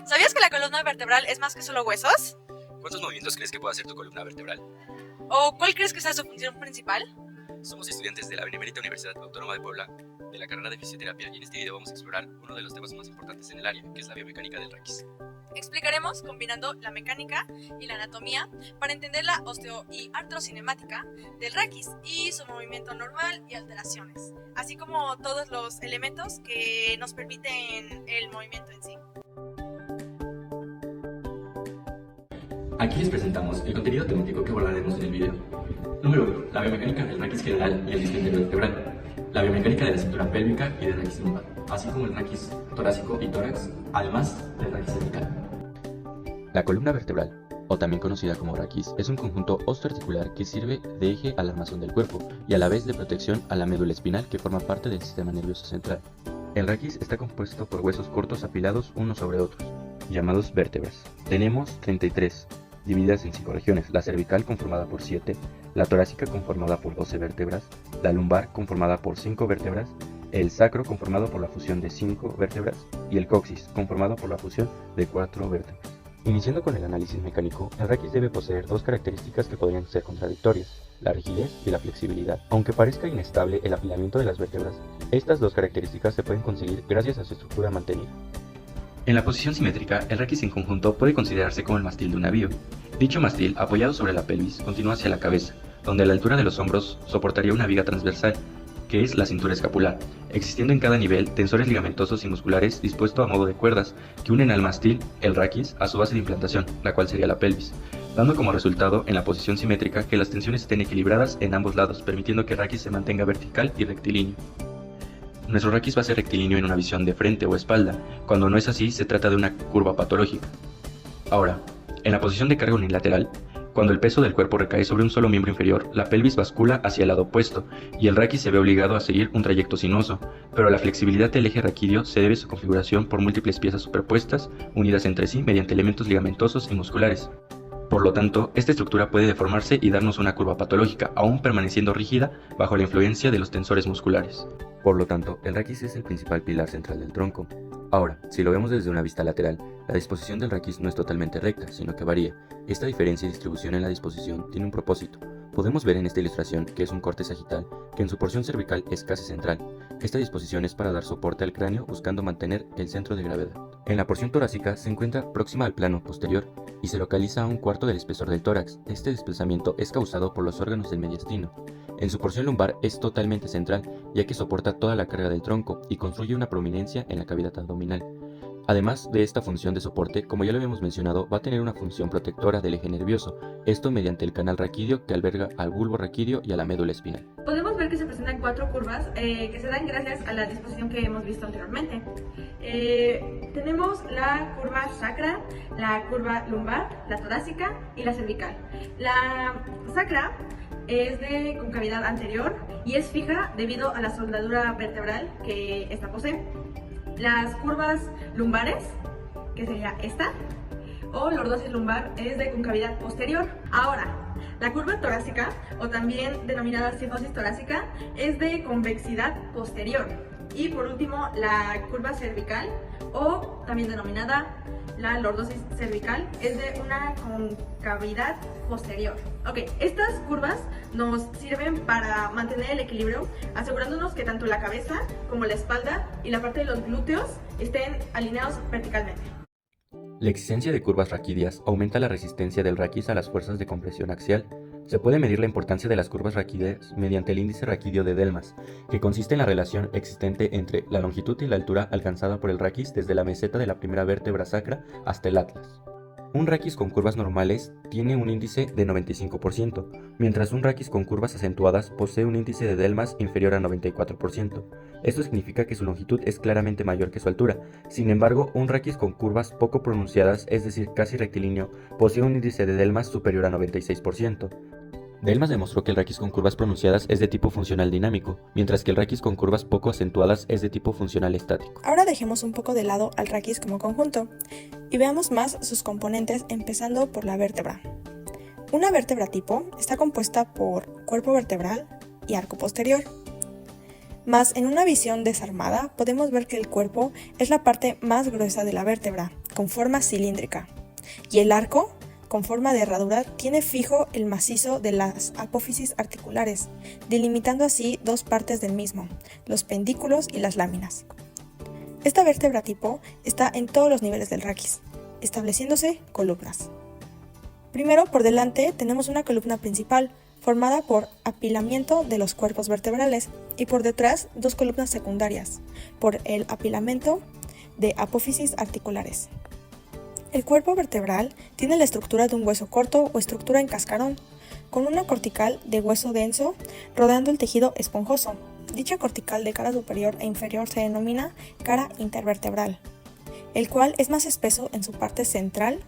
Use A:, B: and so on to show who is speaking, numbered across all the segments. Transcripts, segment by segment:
A: ¿Sabías que la columna vertebral es más que solo huesos?
B: ¿Cuántos movimientos crees que puede hacer tu columna vertebral?
A: ¿O cuál crees que sea su función principal?
B: Somos estudiantes de la Benemérita Universidad Autónoma de Puebla, de la carrera de Fisioterapia, y en este video vamos a explorar uno de los temas más importantes en el área, que es la biomecánica del raquis.
A: Explicaremos combinando la mecánica y la anatomía para entender la osteo y artrocinemática del raquis y su movimiento normal y alteraciones, así como todos los elementos que nos permiten el movimiento en sí.
B: Aquí les presentamos el contenido temático que abordaremos en el video. Número 1. La biomecánica del raquis general y el disco vertebral. La biomecánica de la cintura pélvica y del raquis lumbar, así como el raquis torácico y tórax, además del raquis cervical.
C: La columna vertebral, o también conocida como raquis, es un conjunto osteoarticular que sirve de eje al armazón del cuerpo y a la vez de protección a la médula espinal que forma parte del sistema nervioso central. El raquis está compuesto por huesos cortos apilados unos sobre otros, llamados vértebras. Tenemos 33, divididas en 5 regiones: la cervical conformada por 7, la torácica conformada por 12 vértebras, la lumbar conformada por 5 vértebras, el sacro conformado por la fusión de 5 vértebras y el coxis conformado por la fusión de 4 vértebras. Iniciando con el análisis mecánico, el raquis debe poseer dos características que podrían ser contradictorias: la rigidez y la flexibilidad. Aunque parezca inestable el apilamiento de las vértebras, estas dos características se pueden conseguir gracias a su estructura mantenida.
B: En la posición simétrica, el raquis en conjunto puede considerarse como el mástil de un navío. Dicho mástil, apoyado sobre la pelvis, continúa hacia la cabeza, donde a la altura de los hombros soportaría una viga transversal, que es la cintura escapular, existiendo en cada nivel tensores ligamentosos y musculares dispuestos a modo de cuerdas que unen al mástil, el raquis, a su base de implantación, la cual sería la pelvis, dando como resultado en la posición simétrica que las tensiones estén equilibradas en ambos lados, permitiendo que el raquis se mantenga vertical y rectilíneo. Nuestro raquis va a ser rectilíneo en una visión de frente o espalda. Cuando no es así, se trata de una curva patológica. Ahora, en la posición de carga unilateral, cuando el peso del cuerpo recae sobre un solo miembro inferior, la pelvis bascula hacia el lado opuesto y el raquis se ve obligado a seguir un trayecto sinuoso, pero la flexibilidad del eje raquídeo se debe a su configuración por múltiples piezas superpuestas, unidas entre sí mediante elementos ligamentosos y musculares. Por lo tanto, esta estructura puede deformarse y darnos una curva patológica, aún permaneciendo rígida bajo la influencia de los tensores musculares.
C: Por lo tanto, el raquis es el principal pilar central del tronco. Ahora, si lo vemos desde una vista lateral, la disposición del raquis no es totalmente recta, sino que varía. Esta diferencia y distribución en la disposición tiene un propósito. Podemos ver en esta ilustración que es un corte sagital, que en su porción cervical es casi central. Esta disposición es para dar soporte al cráneo buscando mantener el centro de gravedad. En la porción torácica se encuentra próxima al plano posterior y se localiza a un cuarto del espesor del tórax. Este desplazamiento es causado por los órganos del mediastino. En su porción lumbar es totalmente central, ya que soporta toda la carga del tronco y construye una prominencia en la cavidad abdominal. Además de esta función de soporte, como ya lo habíamos mencionado, va a tener una función protectora del eje nervioso, esto mediante el canal raquídeo que alberga al bulbo raquídeo y a la médula espinal.
A: Podemos ver que se presentan 4 curvas que se dan gracias a la disposición que hemos visto anteriormente. Tenemos la curva sacra, la curva lumbar, la torácica y la cervical. La sacra es de concavidad anterior y es fija debido a la soldadura vertebral que esta posee. Las curvas lumbares, que sería esta, o lordosis lumbar, es de concavidad posterior. Ahora, la curva torácica, o también denominada cifosis torácica, es de convexidad posterior. Y por último, la curva cervical, o también denominada la lordosis cervical, es de una concavidad posterior. Ok, estas curvas nos sirven para mantener el equilibrio, asegurándonos que tanto la cabeza como la espalda y la parte de los glúteos estén alineados verticalmente.
C: La existencia de curvas raquídeas aumenta la resistencia del raquis a las fuerzas de compresión axial. Se puede medir la importancia de las curvas raquídeas mediante el índice raquídeo de Delmas, que consiste en la relación existente entre la longitud y la altura alcanzada por el raquis desde la meseta de la primera vértebra sacra hasta el atlas. Un raquis con curvas normales tiene un índice de 95%, mientras un raquis con curvas acentuadas posee un índice de Delmas inferior a 94%. Esto significa que su longitud es claramente mayor que su altura. Sin embargo, un raquis con curvas poco pronunciadas, es decir, casi rectilíneo, posee un índice de Delmas superior a 96%. Delmas demostró que el raquis con curvas pronunciadas es de tipo funcional dinámico, mientras que el raquis con curvas poco acentuadas es de tipo funcional estático.
D: Ahora dejemos un poco de lado al raquis como conjunto y veamos más sus componentes, empezando por la vértebra. Una vértebra tipo está compuesta por cuerpo vertebral y arco posterior. Mas en una visión desarmada podemos ver que el cuerpo es la parte más gruesa de la vértebra, con forma cilíndrica, y el arco, con forma de herradura, tiene fijo el macizo de las apófisis articulares, delimitando así dos partes del mismo, los pendículos y las láminas. Esta vértebra tipo está en todos los niveles del raquis, estableciéndose columnas. Primero, por delante, tenemos una columna principal, formada por apilamiento de los cuerpos vertebrales, y por detrás, dos columnas secundarias, por el apilamiento de apófisis articulares. El cuerpo vertebral tiene la estructura de un hueso corto o estructura en cascarón, con una cortical de hueso denso rodeando el tejido esponjoso. Dicha cortical de cara superior e inferior se denomina cara intervertebral, el cual es más espeso en su parte central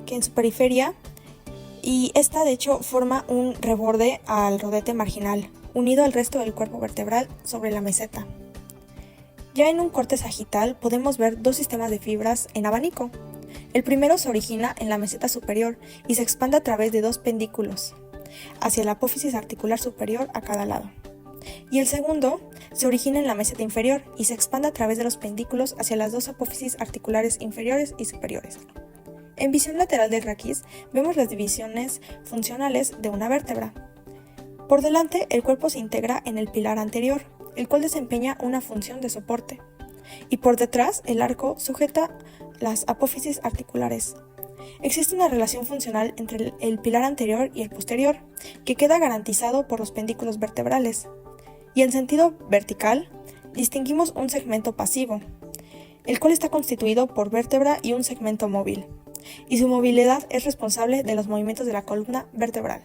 D: que en su periferia, y esta de hecho forma un reborde al rodete marginal, unido al resto del cuerpo vertebral sobre la meseta. Ya en un corte sagital podemos ver dos sistemas de fibras en abanico. El primero se origina en la meseta superior y se expande a través de dos pendículos, hacia la apófisis articular superior a cada lado. Y el segundo se origina en la meseta inferior y se expande a través de los pendículos hacia las dos apófisis articulares inferiores y superiores. En visión lateral del raquis vemos las divisiones funcionales de una vértebra. Por delante, el cuerpo se integra en el pilar anterior, el cual desempeña una función de soporte, y por detrás el arco sujeta las apófisis articulares. Existe una relación funcional entre el pilar anterior y el posterior, que queda garantizado por los pendículos vertebrales. Y en sentido vertical, distinguimos un segmento pasivo, el cual está constituido por vértebra y un segmento móvil, y su movilidad es responsable de los movimientos de la columna vertebral.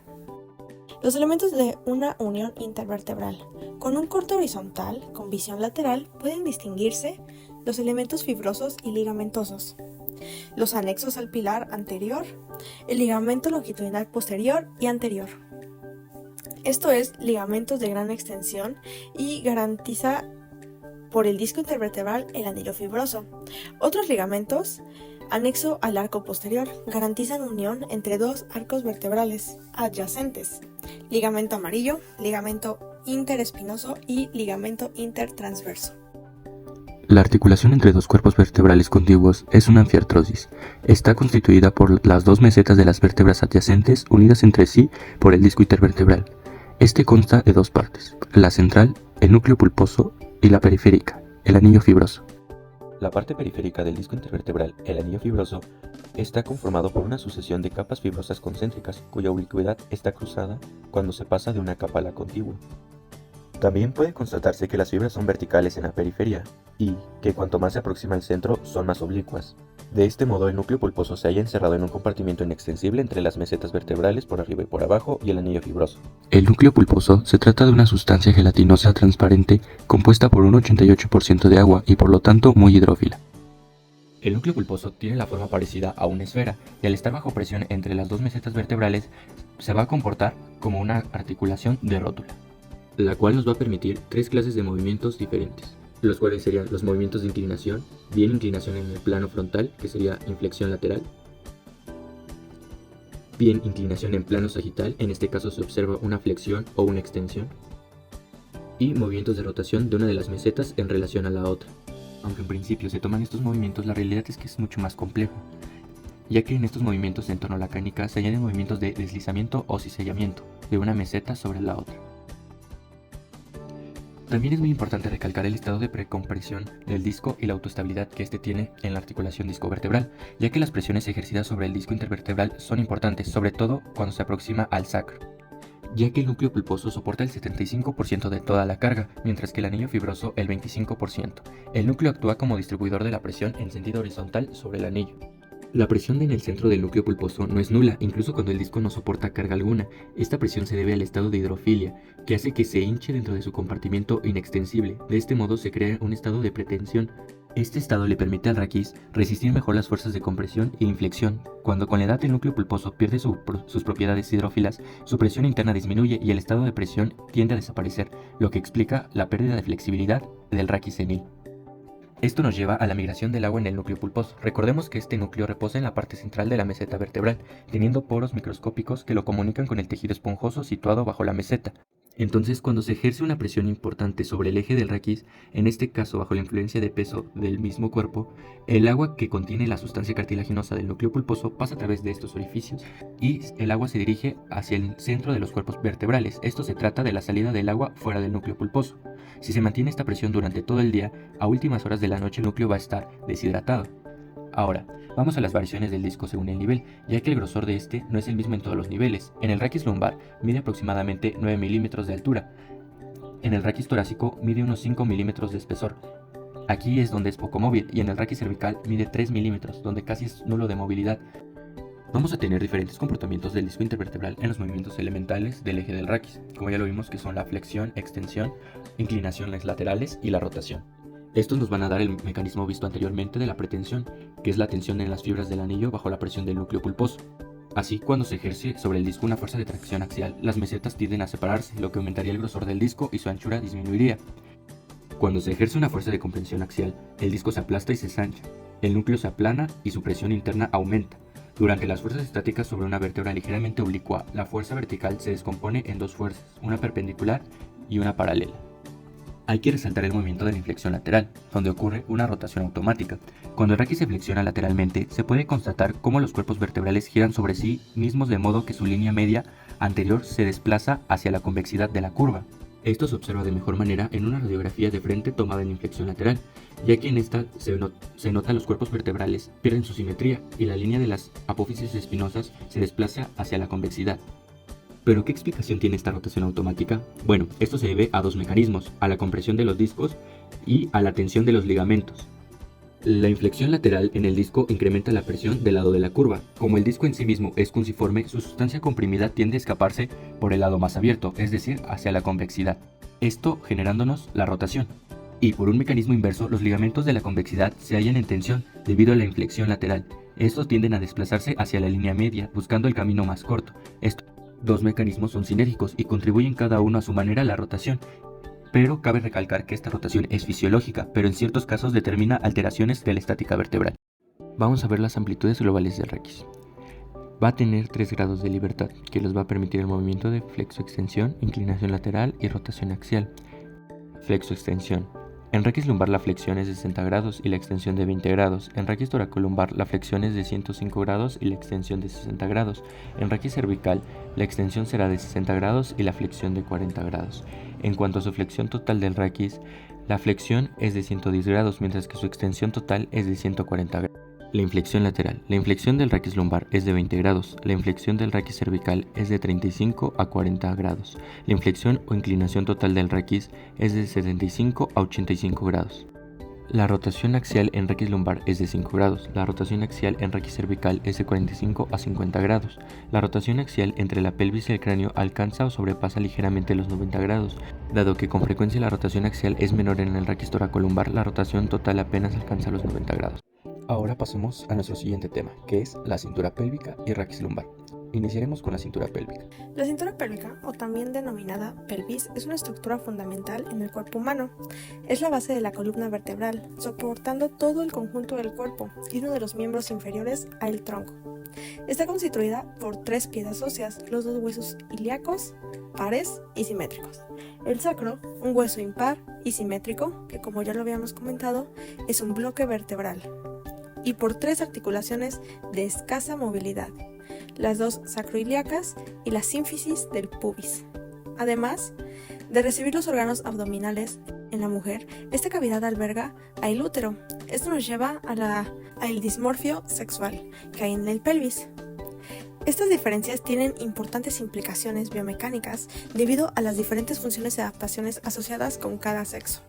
D: Los elementos de una unión intervertebral con un corte horizontal con visión lateral pueden distinguirse los elementos fibrosos y ligamentosos, los anexos al pilar anterior, el ligamento longitudinal posterior y anterior. Esto es ligamentos de gran extensión y garantiza por el disco intervertebral el anillo fibroso. Otros ligamentos anexo al arco posterior garantizan unión entre dos arcos vertebrales adyacentes: ligamento amarillo, ligamento interespinoso y ligamento intertransverso.
C: La articulación entre dos cuerpos vertebrales contiguos es una anfiartrosis. Está constituida por las dos mesetas de las vértebras adyacentes unidas entre sí por el disco intervertebral. Este consta de dos partes: la central, el núcleo pulposo, y la periférica, el anillo fibroso. La parte periférica del disco intervertebral, el anillo fibroso, está conformado por una sucesión de capas fibrosas concéntricas cuya ubicuidad está cruzada cuando se pasa de una capa a la contigua. También puede constatarse que las fibras son verticales en la periferia y que cuanto más se aproxima al centro son más oblicuas. De este modo, el núcleo pulposo se halla encerrado en un compartimiento inextensible entre las mesetas vertebrales por arriba y por abajo y el anillo fibroso. El núcleo pulposo se trata de una sustancia gelatinosa transparente compuesta por un 88% de agua y por lo tanto muy hidrófila. El núcleo pulposo tiene la forma parecida a una esfera y al estar bajo presión entre las dos mesetas vertebrales se va a comportar como una articulación de rótula, la cual nos va a permitir tres clases de movimientos diferentes, los cuales serían los movimientos de inclinación, bien inclinación en el plano frontal, que sería inflexión lateral, bien inclinación en plano sagital, en este caso se observa una flexión o una extensión, y movimientos de rotación de una de las mesetas en relación a la otra. Aunque en principio se toman estos movimientos, la realidad es que es mucho más complejo, ya que en estos movimientos en tornolacánica se añaden movimientos de deslizamiento o cizellamiento de una meseta sobre la otra. También es muy importante recalcar el estado de precompresión del disco y la autoestabilidad que éste tiene en la articulación discovertebral, ya que las presiones ejercidas sobre el disco intervertebral son importantes, sobre todo cuando se aproxima al sacro, ya que el núcleo pulposo soporta el 75% de toda la carga, mientras que el anillo fibroso el 25%. El núcleo actúa como distribuidor de la presión en sentido horizontal sobre el anillo. La presión en el centro del núcleo pulposo no es nula, incluso cuando el disco no soporta carga alguna. Esta presión se debe al estado de hidrofilia, que hace que se hinche dentro de su compartimento inextensible. De este modo se crea un estado de pretensión. Este estado le permite al raquis resistir mejor las fuerzas de compresión e inflexión. Cuando con la edad el núcleo pulposo pierde sus propiedades hidrófilas, su presión interna disminuye y el estado de presión tiende a desaparecer, lo que explica la pérdida de flexibilidad del raquis senil. Esto nos lleva a la migración del agua en el núcleo pulposo. Recordemos que este núcleo reposa en la parte central de la meseta vertebral, teniendo poros microscópicos que lo comunican con el tejido esponjoso situado bajo la meseta. Entonces, cuando se ejerce una presión importante sobre el eje del raquis, en este caso bajo la influencia de peso del mismo cuerpo, el agua que contiene la sustancia cartilaginosa del núcleo pulposo pasa a través de estos orificios y el agua se dirige hacia el centro de los cuerpos vertebrales. Esto se trata de la salida del agua fuera del núcleo pulposo. Si se mantiene esta presión durante todo el día, a últimas horas de la noche el núcleo va a estar deshidratado. Ahora, vamos a las variaciones del disco según el nivel, ya que el grosor de este no es el mismo en todos los niveles. En el raquis lumbar mide aproximadamente 9 milímetros de altura. En el raquis torácico mide unos 5 milímetros de espesor. Aquí es donde es poco móvil, y en el raquis cervical mide 3 milímetros, donde casi es nulo de movilidad. Vamos a tener diferentes comportamientos del disco intervertebral en los movimientos elementales del eje del raquis, como ya lo vimos, que son la flexión, extensión, inclinaciones laterales y la rotación. Estos nos van a dar el mecanismo visto anteriormente de la pretensión, que es la tensión en las fibras del anillo bajo la presión del núcleo pulposo. Así, cuando se ejerce sobre el disco una fuerza de tracción axial, las mesetas tienden a separarse, lo que aumentaría el grosor del disco y su anchura disminuiría. Cuando se ejerce una fuerza de comprensión axial, el disco se aplasta y se ensancha, el núcleo se aplana y su presión interna aumenta. Durante las fuerzas estáticas sobre una vértebra ligeramente oblicua, la fuerza vertical se descompone en dos fuerzas, una perpendicular y una paralela. Hay que resaltar el movimiento de la inflexión lateral, donde ocurre una rotación automática. Cuando el raquis se flexiona lateralmente, se puede constatar cómo los cuerpos vertebrales giran sobre sí mismos de modo que su línea media anterior se desplaza hacia la convexidad de la curva. Esto se observa de mejor manera en una radiografía de frente tomada en inflexión lateral, ya que en esta se nota los cuerpos vertebrales pierden su simetría y la línea de las apófisis espinosas se desplaza hacia la convexidad. ¿Pero qué explicación tiene esta rotación automática? Bueno, esto se debe a dos mecanismos, a la compresión de los discos y a la tensión de los ligamentos. La inflexión lateral en el disco incrementa la presión del lado de la curva. Como el disco en sí mismo es cunciforme, su sustancia comprimida tiende a escaparse por el lado más abierto, es decir, hacia la convexidad. Esto generándonos la rotación. Y por un mecanismo inverso, los ligamentos de la convexidad se hallan en tensión debido a la inflexión lateral. Estos tienden a desplazarse hacia la línea media, buscando el camino más corto. Estos dos mecanismos son sinérgicos y contribuyen cada uno a su manera a la rotación. Pero cabe recalcar que esta rotación es fisiológica, pero en ciertos casos determina alteraciones de la estática vertebral. Vamos a ver las amplitudes globales del raquis. Va a tener 3 grados de libertad, que les va a permitir el movimiento de flexo-extensión, inclinación lateral y rotación axial. Flexo-extensión. En raquis lumbar la flexión es de 60 grados y la extensión de 20 grados. En raquis toracolumbar la flexión es de 105 grados y la extensión de 60 grados. En raquis cervical la extensión será de 60 grados y la flexión de 40 grados. En cuanto a su flexión total del raquis, la flexión es de 110 grados mientras que su extensión total es de 140 grados. La inflexión lateral. La inflexión del raquis lumbar es de 20 grados. La inflexión del raquis cervical es de 35 a 40 grados. La inflexión o inclinación total del raquis es de 75 a 85 grados. La rotación axial en raquis lumbar es de 5 grados. La rotación axial en raquis cervical es de 45 a 50 grados. La rotación axial entre la pelvis y el cráneo alcanza o sobrepasa ligeramente los 90 grados. Dado que con frecuencia la rotación axial es menor en el raquis toracolumbar, la rotación total apenas alcanza los 90 grados. Ahora pasemos a nuestro siguiente tema, que es la cintura pélvica y raquis lumbar. Iniciaremos con la cintura pélvica.
D: La cintura pélvica, o también denominada pelvis, es una estructura fundamental en el cuerpo humano. Es la base de la columna vertebral, soportando todo el conjunto del cuerpo y uno de los miembros inferiores al tronco. Está constituida por 3 piezas óseas, los 2 huesos ilíacos, pares y simétricos. El sacro, un hueso impar y simétrico, que como ya lo habíamos comentado, es un bloque vertebral. Y por 3 articulaciones de escasa movilidad, las 2 sacroiliacas y la sínfisis del pubis. Además de recibir los órganos abdominales, en la mujer, esta cavidad alberga el útero. Esto nos lleva al dismorfio sexual que hay en el pelvis. Estas diferencias tienen importantes implicaciones biomecánicas debido a las diferentes funciones y adaptaciones asociadas con cada sexo.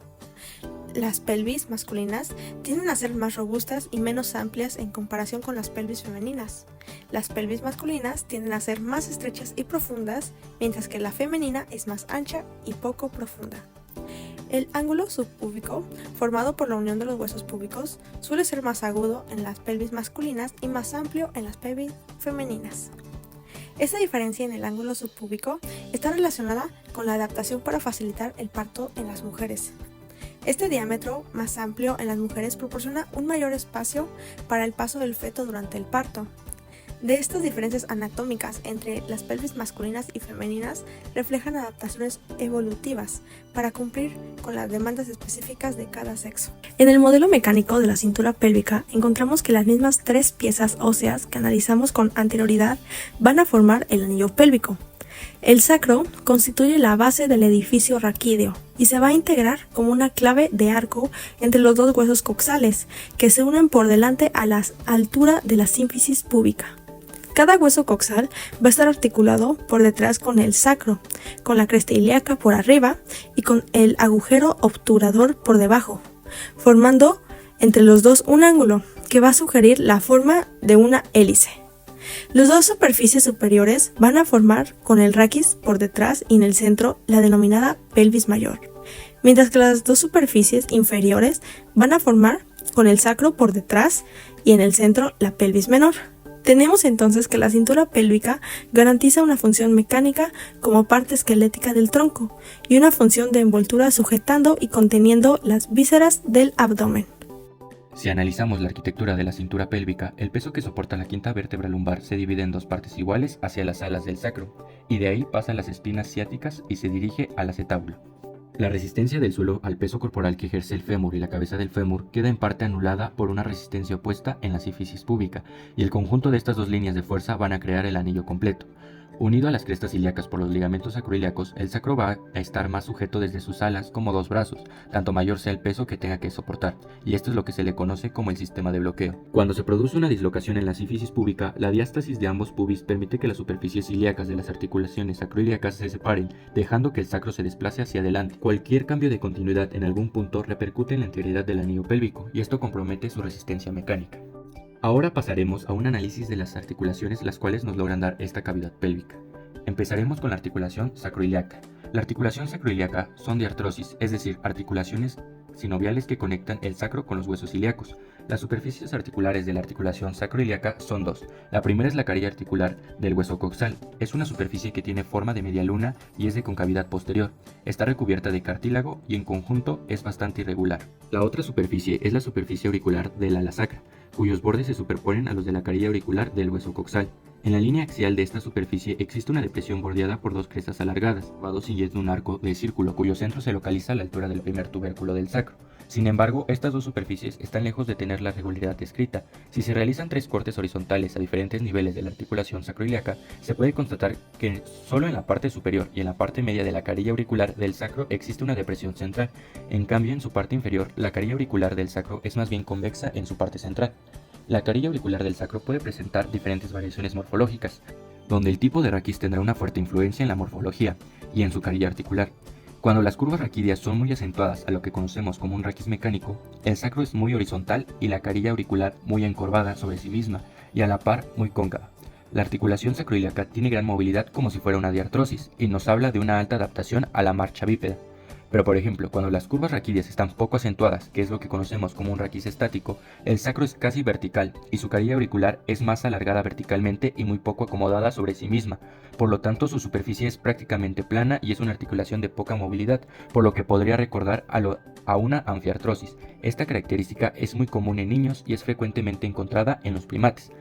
D: Las pelvis masculinas tienden a ser más robustas y menos amplias en comparación con las pelvis femeninas. Las pelvis masculinas tienden a ser más estrechas y profundas, mientras que la femenina es más ancha y poco profunda. El ángulo subpúbico, formado por la unión de los huesos púbicos, suele ser más agudo en las pelvis masculinas y más amplio en las pelvis femeninas. Esta diferencia en el ángulo subpúbico está relacionada con la adaptación para facilitar el parto en las mujeres. Este diámetro más amplio en las mujeres proporciona un mayor espacio para el paso del feto durante el parto. De estas diferencias anatómicas entre las pelvis masculinas y femeninas reflejan adaptaciones evolutivas para cumplir con las demandas específicas de cada sexo. En el modelo mecánico de la cintura pélvica encontramos que las mismas 3 piezas óseas que analizamos con anterioridad van a formar el anillo pélvico. El sacro constituye la base del edificio raquídeo y se va a integrar como una clave de arco entre los 2 huesos coxales que se unen por delante a la altura de la sínfisis púbica. Cada hueso coxal va a estar articulado por detrás con el sacro, con la cresta ilíaca por arriba y con el agujero obturador por debajo, formando entre los dos un ángulo que va a sugerir la forma de una hélice. Las 2 superficies superiores van a formar con el raquis por detrás y en el centro la denominada pelvis mayor, mientras que las 2 superficies inferiores van a formar con el sacro por detrás y en el centro la pelvis menor. Tenemos entonces que la cintura pélvica garantiza una función mecánica como parte esquelética del tronco y una función de envoltura sujetando y conteniendo las vísceras del abdomen.
B: Si analizamos la arquitectura de la cintura pélvica, el peso que soporta la quinta vértebra lumbar se divide en 2 partes iguales hacia las alas del sacro, y de ahí pasa a las espinas ciáticas y se dirige al acetábulo. La resistencia del suelo al peso corporal que ejerce el fémur y la cabeza del fémur queda en parte anulada por una resistencia opuesta en la sínfisis púbica, y el conjunto de estas 2 líneas de fuerza van a crear el anillo completo. Unido a las crestas ilíacas por los ligamentos sacroiliacos, el sacro va a estar más sujeto desde sus alas como 2 brazos, tanto mayor sea el peso que tenga que soportar, y esto es lo que se le conoce como el sistema de bloqueo. Cuando se produce una dislocación en la sínfisis púbica, la diástasis de ambos pubis permite que las superficies ilíacas de las articulaciones sacroiliacas se separen, dejando que el sacro se desplace hacia adelante. Cualquier cambio de continuidad en algún punto repercute en la integridad del anillo pélvico, y esto compromete su resistencia mecánica. Ahora pasaremos a un análisis de las articulaciones las cuales nos logran dar esta cavidad pélvica. Empezaremos con la articulación sacroiliaca. La articulación sacroiliaca son diartrosis, es decir, articulaciones sinoviales que conectan el sacro con los huesos ilíacos. Las superficies articulares de la articulación sacroiliaca son 2. La primera es la carilla articular del hueso coxal. Es una superficie que tiene forma de media luna y es de concavidad posterior. Está recubierta de cartílago y en conjunto es bastante irregular. La otra superficie es la superficie auricular del ala sacra, cuyos bordes se superponen a los de la carilla auricular del hueso coxal. En la línea axial de esta superficie existe una depresión bordeada por 2 crestas alargadas, formados siguiendo un arco de círculo cuyo centro se localiza a la altura del primer tubérculo del sacro. Sin embargo, estas 2 superficies están lejos de tener la regularidad descrita. Si se realizan 3 cortes horizontales a diferentes niveles de la articulación sacroiliaca, se puede constatar que solo en la parte superior y en la parte media de la carilla auricular del sacro existe una depresión central. En cambio, en su parte inferior, la carilla auricular del sacro es más bien convexa en su parte central. La carilla auricular del sacro puede presentar diferentes variaciones morfológicas, donde el tipo de raquis tendrá una fuerte influencia en la morfología y en su carilla articular. Cuando las curvas raquídeas son muy acentuadas a lo que conocemos como un raquis mecánico, el sacro es muy horizontal y la carilla auricular muy encorvada sobre sí misma y a la par muy cóncava. La articulación sacroiliaca tiene gran movilidad como si fuera una diartrosis y nos habla de una alta adaptación a la marcha bípeda. Pero por ejemplo, cuando las curvas raquídeas están poco acentuadas, que es lo que conocemos como un raquis estático, el sacro es casi vertical y su carilla auricular es más alargada verticalmente y muy poco acomodada sobre sí misma. Por lo tanto, su superficie es prácticamente plana y es una articulación de poca movilidad, por lo que podría recordar a una anfiartrosis. Esta característica es muy común en niños y es frecuentemente encontrada en los primates.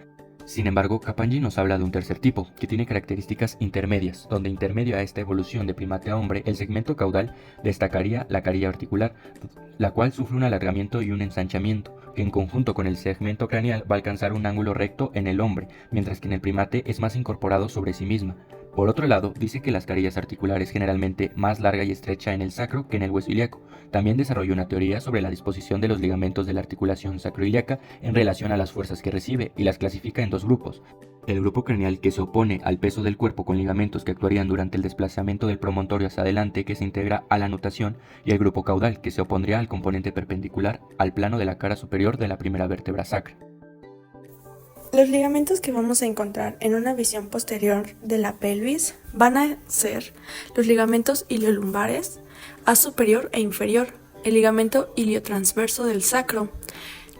B: Sin embargo, Kappanji nos habla de un tercer tipo, que tiene características intermedias, donde intermedio a esta evolución de primate a hombre, el segmento caudal destacaría la carilla articular, la cual sufre un alargamiento y un ensanchamiento, que en conjunto con el segmento craneal va a alcanzar un ángulo recto en el hombre, mientras que en el primate es más incorporado sobre sí misma. Por otro lado, dice que las carillas articulares generalmente más larga y estrecha en el sacro que en el hueso ilíaco. También desarrolló una teoría sobre la disposición de los ligamentos de la articulación sacroiliaca en relación a las fuerzas que recibe y las clasifica en 2 grupos. El grupo craneal, que se opone al peso del cuerpo con ligamentos que actuarían durante el desplazamiento del promontorio hacia adelante, que se integra a la nutación, y el grupo caudal, que se opondría al componente perpendicular al plano de la cara superior de la primera vértebra sacra.
D: Los ligamentos que vamos a encontrar en una visión posterior de la pelvis van a ser los ligamentos iliolumbares, A superior e inferior, el ligamento iliotransverso del sacro,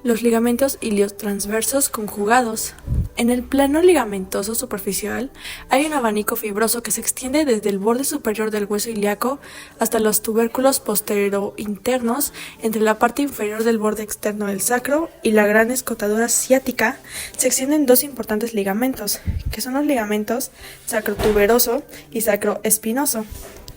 D: los ligamentos iliotransversos conjugados, En el plano ligamentoso superficial hay un abanico fibroso que se extiende desde el borde superior del hueso ilíaco hasta los tubérculos posterointernos entre la parte inferior del borde externo del sacro y la gran escotadura ciática. Se extienden dos importantes ligamentos, que son los ligamentos sacrotuberoso y sacroespinoso.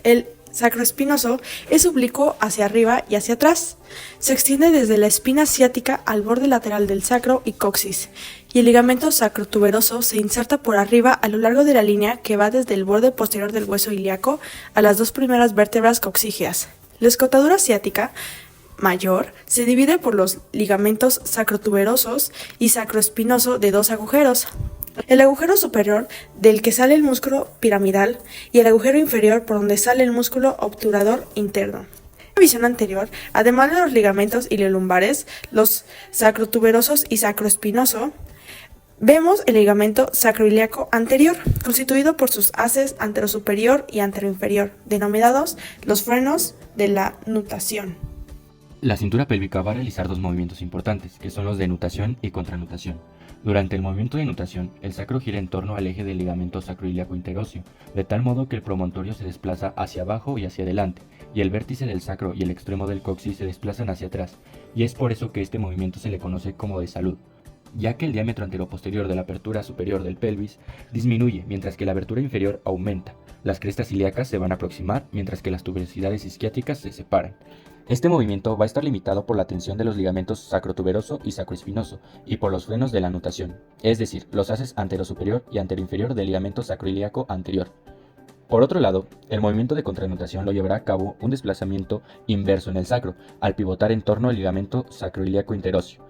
D: El sacroespinoso es oblicuo hacia arriba y hacia atrás. Se extiende desde la espina ciática al borde lateral del sacro y coxis, y el ligamento sacrotuberoso se inserta por arriba a lo largo de la línea que va desde el borde posterior del hueso ilíaco a las dos primeras vértebras coxígeas. La escotadura ciática mayor se divide por los ligamentos sacrotuberosos y sacroespinoso de dos agujeros. El agujero superior del que sale el músculo piramidal y el agujero inferior por donde sale el músculo obturador interno. En la visión anterior, además de los ligamentos iliolumbares, los sacrotuberosos y sacroespinoso, vemos el ligamento sacroiliaco anterior, constituido por sus haces anterosuperior y anteroinferior, denominados los frenos de la nutación.
B: La cintura pélvica va a realizar dos movimientos importantes, que son los de nutación y contranutación. Durante el movimiento de nutación, el sacro gira en torno al eje del ligamento sacroiliaco interóseo, de tal modo que el promontorio se desplaza hacia abajo y hacia adelante, y el vértice del sacro y el extremo del coxis se desplazan hacia atrás, y es por eso que este movimiento se le conoce como de salud, ya que el diámetro anteroposterior de la apertura superior del pelvis disminuye, mientras que la abertura inferior aumenta. Las crestas ilíacas se van a aproximar, mientras que las tuberosidades isquiáticas se separan. Este movimiento va a estar limitado por la tensión de los ligamentos sacrotuberoso y sacroespinoso y por los frenos de la nutación, es decir, los haces anterosuperior y anteroinferior del ligamento sacroiliaco anterior. Por otro lado, el movimiento de contranutación lo llevará a cabo un desplazamiento inverso en el sacro, al pivotar en torno al ligamento sacroiliaco interóseo.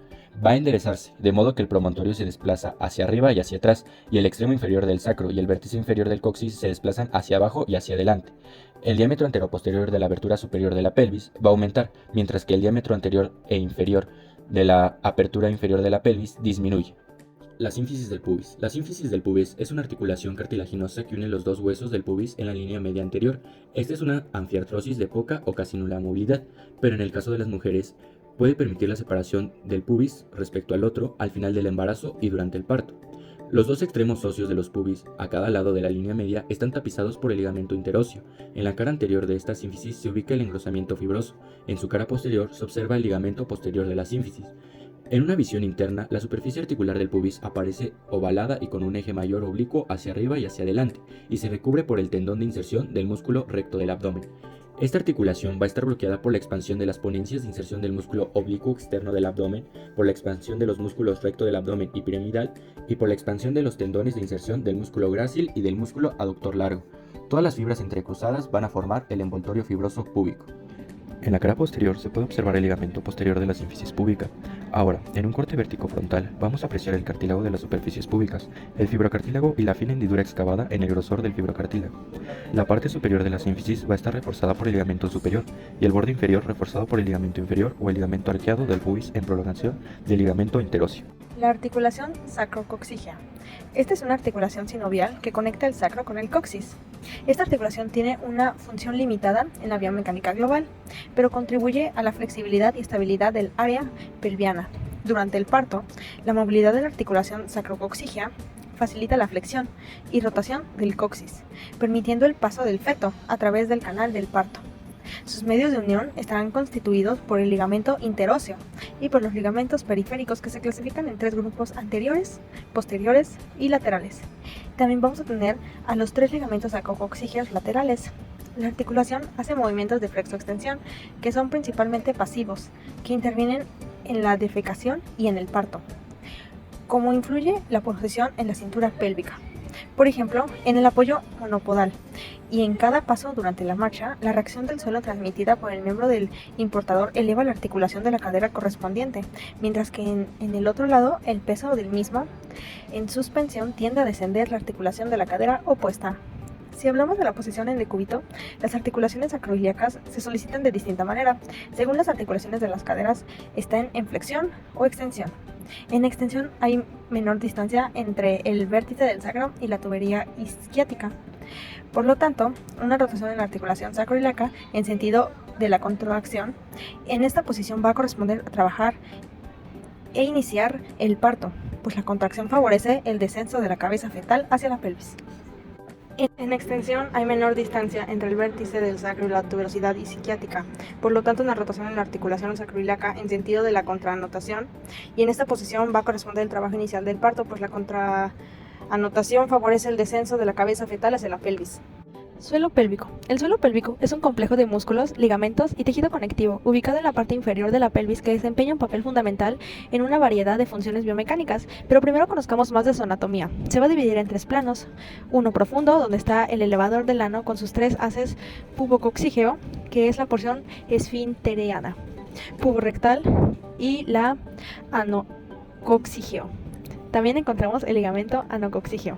B: Va a enderezarse, de modo que el promontorio se desplaza hacia arriba y hacia atrás, y el extremo inferior del sacro y el vértice inferior del coxis se desplazan hacia abajo y hacia adelante. El diámetro anteroposterior de la abertura superior de la pelvis va a aumentar, mientras que el diámetro anterior e inferior de la apertura inferior de la pelvis disminuye. La sínfisis del pubis. La sínfisis del pubis es una articulación cartilaginosa que une los dos huesos del pubis en la línea media anterior. Esta es una anfiartrosis de poca o casi nula movilidad, pero en el caso de las mujeres, puede permitir la separación del pubis respecto al otro al final del embarazo y durante el parto. Los dos extremos óseos de los pubis, a cada lado de la línea media, están tapizados por el ligamento interóseo. En la cara anterior de esta sínfisis se ubica el engrosamiento fibroso. En su cara posterior se observa el ligamento posterior de la sínfisis. En una visión interna, la superficie articular del pubis aparece ovalada y con un eje mayor oblicuo hacia arriba y hacia adelante, y se recubre por el tendón de inserción del músculo recto del abdomen. Esta articulación va a estar bloqueada por la expansión de las ponencias de inserción del músculo oblicuo externo del abdomen, por la expansión de los músculos recto del abdomen y piramidal, y por la expansión de los tendones de inserción del músculo grácil y del músculo aductor largo. Todas las fibras entrecruzadas van a formar el envoltorio fibroso púbico. En la cara posterior se puede observar el ligamento posterior de la sínfisis púbica. Ahora, en un corte verticofrontal, vamos a apreciar el cartílago de las superficies púbicas, el fibrocartílago y la fina hendidura excavada en el grosor del fibrocartílago. La parte superior de la sínfisis va a estar reforzada por el ligamento superior y el borde inferior reforzado por el ligamento inferior o el ligamento arqueado del pubis en prolongación del ligamento interóseo.
A: La articulación sacrocoxígea. Esta es una articulación sinovial que conecta el sacro con el coxis. Esta articulación tiene una función limitada en la biomecánica global, pero contribuye a la flexibilidad y estabilidad del área pelviana. Durante el parto, la movilidad de la articulación sacrocoxígea facilita la flexión y rotación del coxis, permitiendo el paso del feto a través del canal del parto. Sus medios de unión estarán constituidos por el ligamento interóseo y por los ligamentos periféricos, que se clasifican en tres grupos: anteriores, posteriores y laterales. También vamos a tener a los tres ligamentos sacrocoxígeos laterales. La articulación hace movimientos de flexoextensión que son principalmente pasivos, que intervienen en la defecación y en el parto. ¿Cómo influye la posición en la cintura pélvica? Por ejemplo, en el apoyo monopodal y en cada paso durante la marcha, la reacción del suelo transmitida por el miembro del importador eleva la articulación de la cadera correspondiente, mientras que en el otro lado, el peso del mismo en suspensión tiende a descender la articulación de la cadera opuesta. Si hablamos de la posición en decúbito, las articulaciones sacroiliacas se solicitan de distinta manera. Según las articulaciones de las caderas, están en flexión o extensión. En extensión hay menor distancia entre el vértice del sacro y la tubería isquiática. Por lo tanto, una rotación en la articulación sacroiliaca en sentido de la contracción, en esta posición va a corresponder a trabajar e iniciar el parto.
D: pues la contracción favorece el descenso de la cabeza fetal hacia la pelvis. En extensión hay menor distancia entre el vértice del sacro y la tuberosidad isquiática, por lo tanto una rotación en la articulación sacroiliaca en sentido de la contraanotación, y en esta posición va a corresponder el trabajo inicial del parto, pues la contraanotación favorece el descenso de la cabeza fetal hacia la pelvis. Suelo pélvico. El suelo pélvico es un complejo de músculos, ligamentos y tejido conectivo, ubicado en la parte inferior de la pelvis que desempeña un papel fundamental en una variedad de funciones biomecánicas, pero primero conozcamos más de su anatomía. Se va a dividir en 3 planos, uno profundo, donde está el elevador del ano con sus 3 haces pubococcígeo, que es la porción esfintereana, puborectal y la anococcígeo. También encontramos el ligamento anococcígeo.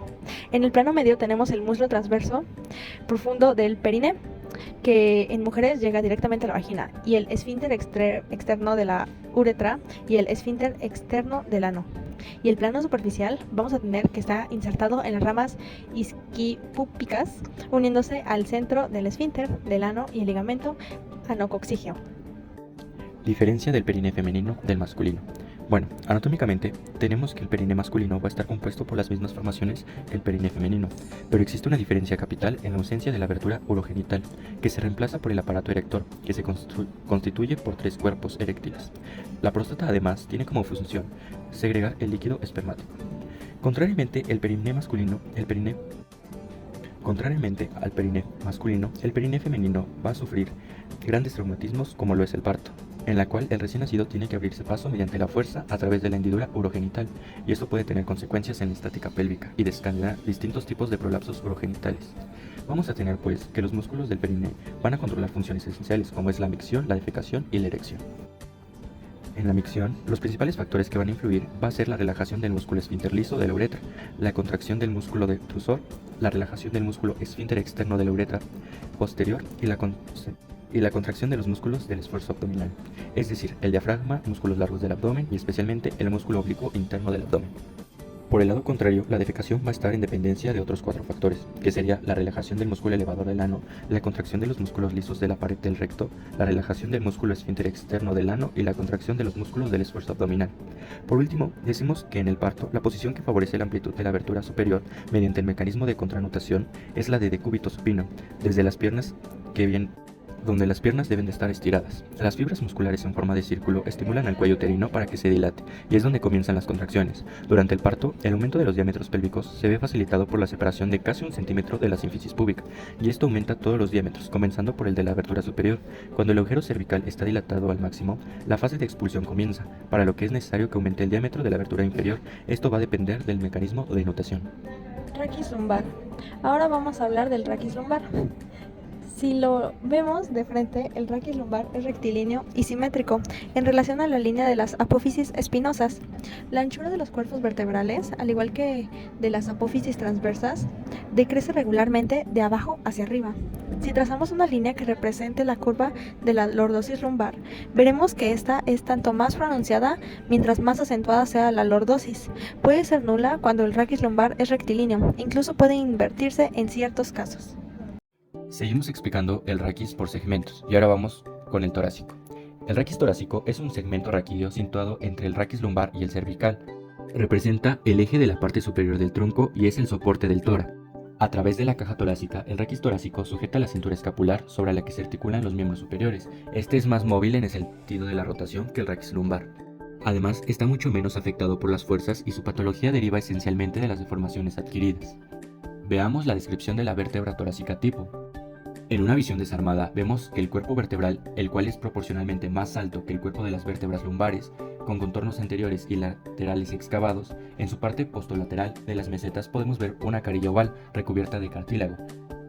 D: En el plano medio tenemos el muslo transverso profundo del perine, que en mujeres llega directamente a la vagina, y el esfínter externo de la uretra y el esfínter externo del ano. Y el plano superficial vamos a tener que está insertado en las ramas isquipúbicas, uniéndose al centro del esfínter del ano y el ligamento anococcígeo.
C: Diferencia del perine femenino del masculino. Bueno, anatómicamente tenemos que el perine masculino va a estar compuesto por las mismas formaciones que el perine femenino, pero existe una diferencia capital en la ausencia de la abertura urogenital, que se reemplaza por el aparato erector, que se constituye por 3 cuerpos eréctiles. La próstata además tiene como función segregar el líquido espermático. Contrariamente al perine masculino, el perine femenino va a sufrir grandes traumatismos como lo es el parto, en la cual el recién nacido tiene que abrirse paso mediante la fuerza a través de la hendidura urogenital, y esto puede tener consecuencias en la estática pélvica y desencadenar distintos tipos de prolapsos urogenitales. Vamos a tener pues que los músculos del perine van a controlar funciones esenciales como es la micción, la defecación y la erección. En la micción, los principales factores que van a influir va a ser la relajación del músculo esfínter liso de la uretra, la contracción del músculo detrusor, la relajación del músculo esfínter externo de la uretra posterior y la contracción de los músculos del esfuerzo abdominal, es decir, el diafragma, músculos largos del abdomen y especialmente el músculo oblicuo interno del abdomen. Por el lado contrario, la defecación va a estar en dependencia de otros 4 factores, que sería la relajación del músculo elevador del ano, la contracción de los músculos lisos de la pared del recto, la relajación del músculo esfínter externo del ano y la contracción de los músculos del esfuerzo abdominal. Por último, decimos que en el parto, la posición que favorece la amplitud de la abertura superior mediante el mecanismo de contranotación es la de decúbito supino, desde las piernas donde las piernas deben de estar estiradas. Las fibras musculares en forma de círculo estimulan al cuello uterino para que se dilate, y es donde comienzan las contracciones. Durante el parto, el aumento de los diámetros pélvicos se ve facilitado por la separación de casi 1 centímetro de la sínfisis púbica, y esto aumenta todos los diámetros, comenzando por el de la abertura superior. Cuando el agujero cervical está dilatado al máximo, la fase de expulsión comienza, para lo que es necesario que aumente el diámetro de la abertura inferior. Esto va a depender del mecanismo de notación.
D: Raquis lumbar. Ahora vamos a hablar del raquis lumbar. Si lo vemos de frente, el raquis lumbar es rectilíneo y simétrico en relación a la línea de las apófisis espinosas. La anchura de los cuerpos vertebrales, al igual que de las apófisis transversas, decrece regularmente de abajo hacia arriba. Si trazamos una línea que represente la curva de la lordosis lumbar, veremos que esta es tanto más pronunciada mientras más acentuada sea la lordosis. Puede ser nula cuando el raquis lumbar es rectilíneo, incluso puede invertirse en ciertos casos.
C: Seguimos explicando el raquis por segmentos y ahora vamos con el torácico. El raquis torácico es un segmento raquídeo situado entre el raquis lumbar y el cervical. Representa el eje de la parte superior del tronco y es el soporte del tórax. A través de la caja torácica, el raquis torácico sujeta la cintura escapular sobre la que se articulan los miembros superiores. Este es más móvil en el sentido de la rotación que el raquis lumbar. Además, está mucho menos afectado por las fuerzas y su patología deriva esencialmente de las deformaciones adquiridas. Veamos la descripción de la vértebra torácica tipo. En una visión desarmada vemos que el cuerpo vertebral, el cual es proporcionalmente más alto que el cuerpo de las vértebras lumbares, con contornos anteriores y laterales excavados, en su parte postolateral de las mesetas podemos ver una carilla oval recubierta de cartílago.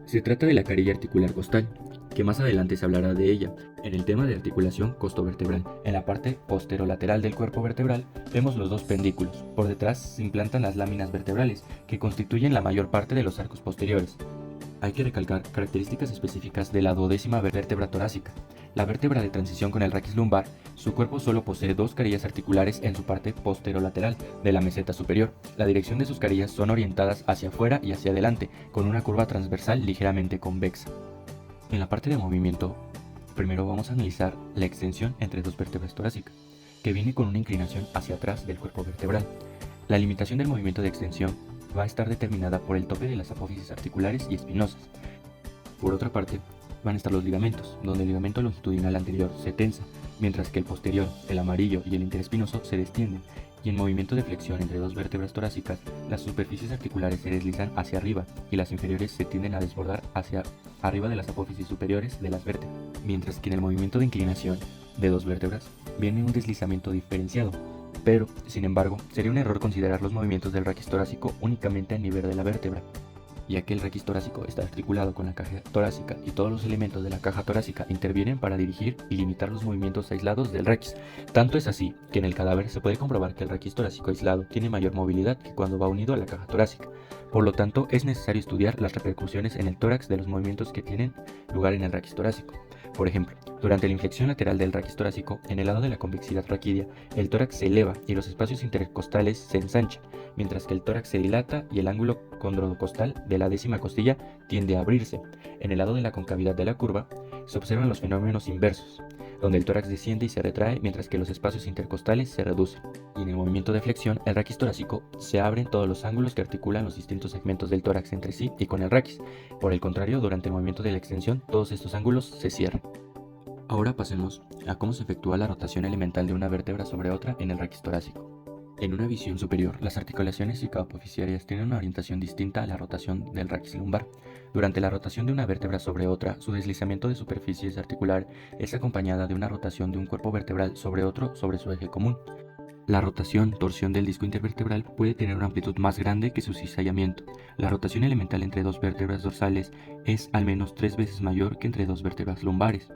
C: Se trata de la carilla articular costal, que más adelante se hablará de ella, en el tema de articulación costovertebral. En la parte posterolateral del cuerpo vertebral vemos los 2 pendículos. Por detrás se implantan las láminas vertebrales, que constituyen la mayor parte de los arcos posteriores. Hay que recalcar características específicas de la 12ª vértebra torácica. La vértebra de transición con el raquis lumbar, su cuerpo solo posee 2 carillas articulares en su parte posterolateral de la meseta superior. La dirección de sus carillas son orientadas hacia afuera y hacia adelante, con una curva transversal ligeramente convexa. En la parte de movimiento, primero vamos a analizar la extensión entre 2 vértebras torácicas, que viene con una inclinación hacia atrás del cuerpo vertebral.
B: La limitación del movimiento de extensión va a estar determinada por el tope de las apófisis articulares y espinosas. Por otra parte, van a estar los ligamentos, donde el ligamento longitudinal anterior se tensa, mientras que el posterior, el amarillo y el interespinoso se destienden, y en movimiento de flexión entre dos vértebras torácicas, las superficies articulares se deslizan hacia arriba y las inferiores se tienden a desbordar hacia arriba de las apófisis superiores de las vértebras, mientras que en el movimiento de inclinación de dos vértebras viene un deslizamiento diferenciado. Pero, sin embargo, sería un error considerar los movimientos del raquis torácico únicamente a nivel de la vértebra, ya que el raquis torácico está articulado con la caja torácica y todos los elementos de la caja torácica intervienen para dirigir y limitar los movimientos aislados del raquis. Tanto es así que en el cadáver se puede comprobar que el raquis torácico aislado tiene mayor movilidad que cuando va unido a la caja torácica. Por lo tanto, es necesario estudiar las repercusiones en el tórax de los movimientos que tienen lugar en el raquis torácico. Por ejemplo, durante la inflexión lateral del raquis torácico, en el lado de la convexidad raquídea, el tórax se eleva y los espacios intercostales se ensanchan, mientras que el tórax se dilata y el ángulo condrocostal de la décima costilla tiende a abrirse. En el lado de la concavidad de la curva, se observan los fenómenos inversos, donde el tórax desciende y se retrae mientras que los espacios intercostales se reducen. Y en el movimiento de flexión, el raquis torácico se abre en todos los ángulos que articulan los distintos segmentos del tórax entre sí y con el raquis. Por el contrario, durante el movimiento de la extensión, todos estos ángulos se cierran. Ahora pasemos a cómo se efectúa la rotación elemental de una vértebra sobre otra en el raquis torácico. En una visión superior, las articulaciones psicoapofisiarias tienen una orientación distinta a la rotación del raquis lumbar. Durante la rotación de una vértebra sobre otra, su deslizamiento de superficies articular es acompañada de una rotación de un cuerpo vertebral sobre otro sobre su eje común. La torsión del disco intervertebral puede tener una amplitud más grande que su cizallamiento. La rotación elemental entre dos vértebras dorsales es al menos 3 veces mayor que entre dos vértebras lumbares.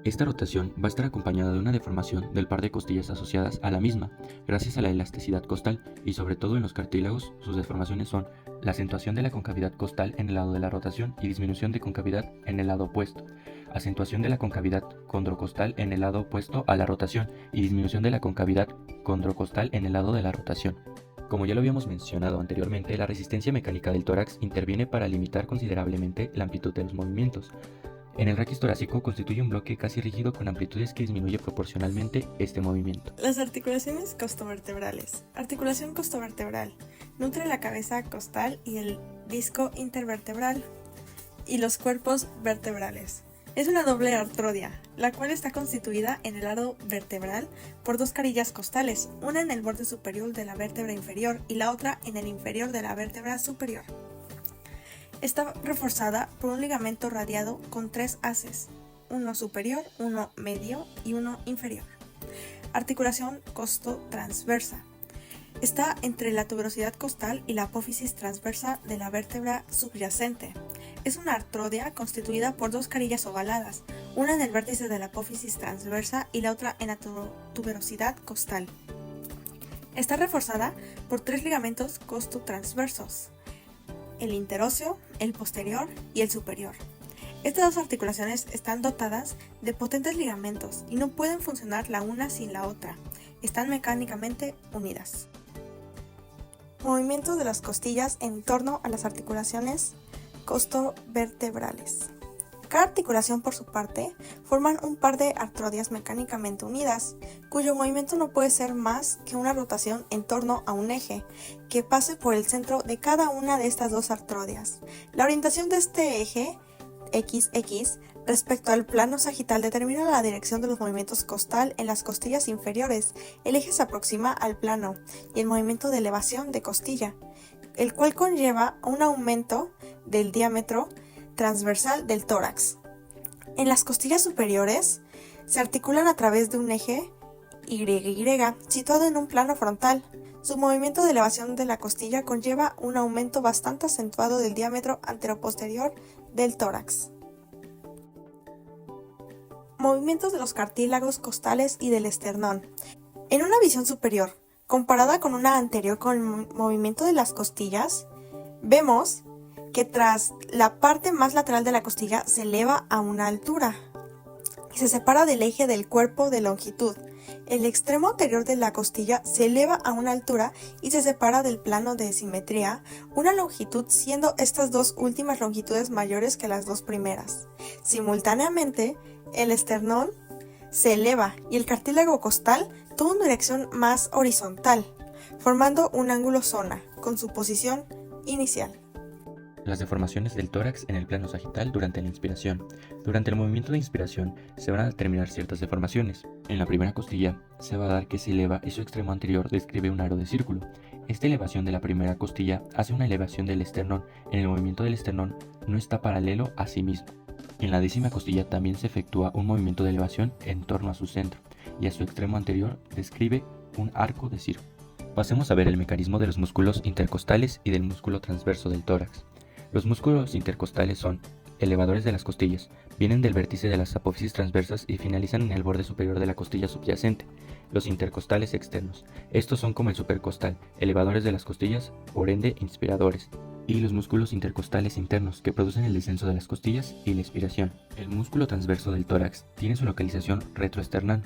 B: Esta rotación va a estar acompañada de una deformación del par de costillas asociadas a la misma, gracias a la elasticidad costal, y sobre todo en los cartílagos, sus deformaciones son la acentuación de la concavidad costal en el lado de la rotación y disminución de concavidad en el lado opuesto, acentuación de la concavidad condrocostal en el lado opuesto a la rotación y disminución de la concavidad condrocostal en el lado de la rotación. Como ya lo habíamos mencionado anteriormente, la resistencia mecánica del tórax interviene para limitar considerablemente la amplitud de los movimientos. En el raquis torácico constituye un bloque casi rígido con amplitudes que disminuye proporcionalmente este movimiento.
D: Las articulaciones costovertebrales. Articulación costovertebral. Nutre la cabeza costal y el disco intervertebral y los cuerpos vertebrales. Es una doble artrodia, la cual está constituida en el lado vertebral por dos carillas costales, una en el borde superior de la vértebra inferior y la otra en el inferior de la vértebra superior. Está reforzada por un ligamento radiado con 3 haces, uno superior, uno medio y uno inferior. Articulación costotransversa. Está entre la tuberosidad costal y la apófisis transversa de la vértebra subyacente. Es una artrodia constituida por dos carillas ovaladas, una en el vértice de la apófisis transversa y la otra en la tuberosidad costal. Está reforzada por 3 ligamentos costotransversos, el interóseo, el posterior y el superior. Estas dos articulaciones están dotadas de potentes ligamentos y no pueden funcionar la una sin la otra. Están mecánicamente unidas. Movimiento de las costillas en torno a las articulaciones costovertebrales. Cada articulación por su parte forman un par de artrodias mecánicamente unidas, cuyo movimiento no puede ser más que una rotación en torno a un eje que pase por el centro de cada una de estas dos artrodias. La orientación de este eje XX respecto al plano sagital determina la dirección de los movimientos costal en las costillas inferiores. El eje se aproxima al plano y el movimiento de elevación de costilla, el cual conlleva un aumento del diámetro transversal del tórax. En las costillas superiores se articulan a través de un eje YY situado en un plano frontal. Su movimiento de elevación de la costilla conlleva un aumento bastante acentuado del diámetro anteroposterior del tórax. Movimientos de los cartílagos costales y del esternón. En una visión superior, comparada con una anterior con el movimiento de las costillas, vemos que tras la parte más lateral de la costilla se eleva a una altura y se separa del eje del cuerpo de longitud. El extremo anterior de la costilla se eleva a una altura y se separa del plano de simetría, una longitud siendo estas dos últimas longitudes mayores que las dos primeras. Simultáneamente, el esternón se eleva y el cartílago costal toma una dirección más horizontal. formando un ángulo zona con su posición inicial.
C: Las deformaciones del tórax en el plano sagital durante la inspiración. Durante el movimiento de inspiración se van a determinar ciertas deformaciones. En la primera costilla se va a dar que se eleva y su extremo anterior describe un aro de círculo. Esta elevación de la primera costilla hace una elevación del esternón. En el movimiento del esternón no está paralelo a sí mismo. En la 10ª costilla también se efectúa un movimiento de elevación en torno a su centro y a su extremo anterior describe un arco de círculo. Pasemos a ver el mecanismo de los músculos intercostales y del músculo transverso del tórax. Los músculos intercostales son elevadores de las costillas, vienen del vértice de las apófisis transversas y finalizan en el borde superior de la costilla subyacente. Los intercostales externos, estos son como el supercostal, elevadores de las costillas, por ende inspiradores. Y los músculos intercostales internos, que producen el descenso de las costillas y la expiración. El músculo transverso del tórax tiene su localización retroesternal.